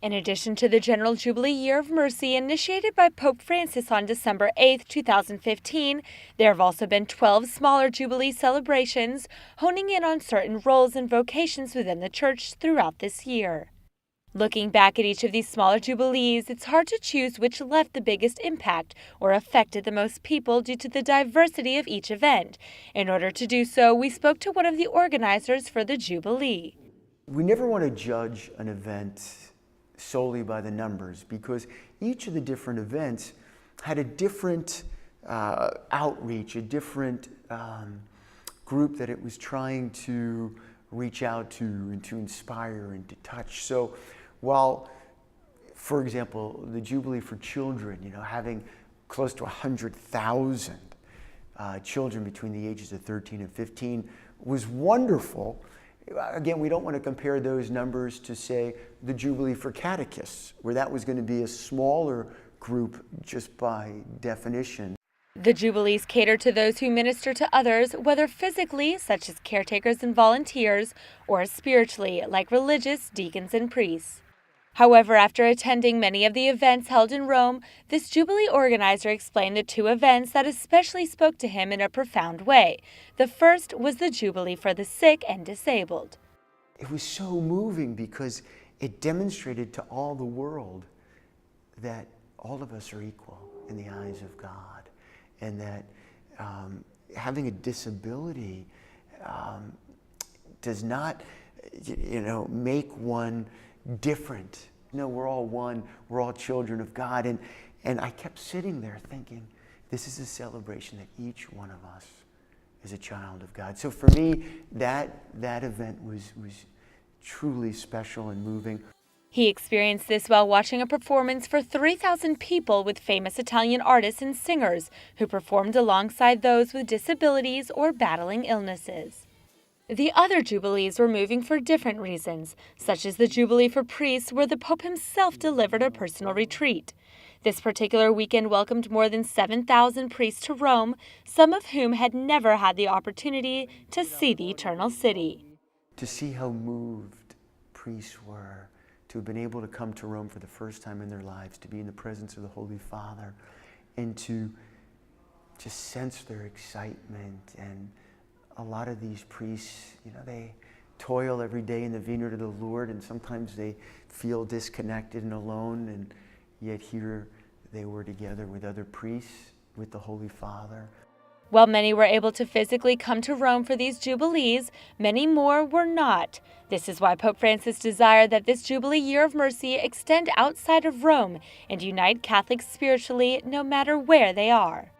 In addition to the General Jubilee Year of Mercy initiated by Pope Francis on December 8, 2015, there have also been 12 smaller Jubilee celebrations, honing in on certain roles and vocations within the Church throughout this year. Looking back at each of these smaller Jubilees, it's hard to choose which left the biggest impact or affected the most people due to the diversity of each event. In order to do so, we spoke to one of the organizers for the Jubilee. We never want to judge an event solely by the numbers, because each of the different events had a different outreach, a different group that it was trying to reach out to and to inspire and to touch. So while, for example, the Jubilee for Children, having close to 100,000 children between the ages of 13 and 15 was wonderful. Again, we don't want to compare those numbers to, say, the Jubilee for Catechists, where that was going to be a smaller group just by definition. The Jubilees cater to those who minister to others, whether physically, such as caretakers and volunteers, or spiritually, like religious, deacons, and priests. However, after attending many of the events held in Rome, this Jubilee organizer explained the two events that especially spoke to him in a profound way. The first was the Jubilee for the sick and disabled. It was so moving because it demonstrated to all the world that all of us are equal in the eyes of God, and that having a disability does not, make one different. No, we're all one. We're all children of God. And I kept sitting there thinking, this is a celebration that each one of us is a child of God. So for me, that event was truly special and moving. He experienced this while watching a performance for 3,000 people with famous Italian artists and singers who performed alongside those with disabilities or battling illnesses. The other Jubilees were moving for different reasons, such as the Jubilee for priests, where the Pope himself delivered a personal retreat. This particular weekend welcomed more than 7,000 priests to Rome, some of whom had never had the opportunity to see the Eternal City. To see how moved priests were, to have been able to come to Rome for the first time in their lives, to be in the presence of the Holy Father, and to just sense their excitement. And a lot of these priests, they toil every day in the vineyard of the Lord, and sometimes they feel disconnected and alone, and yet here they were together with other priests, with the Holy Father. While many were able to physically come to Rome for these Jubilees, many more were not. This is why Pope Francis desired that this Jubilee Year of Mercy extend outside of Rome and unite Catholics spiritually no matter where they are.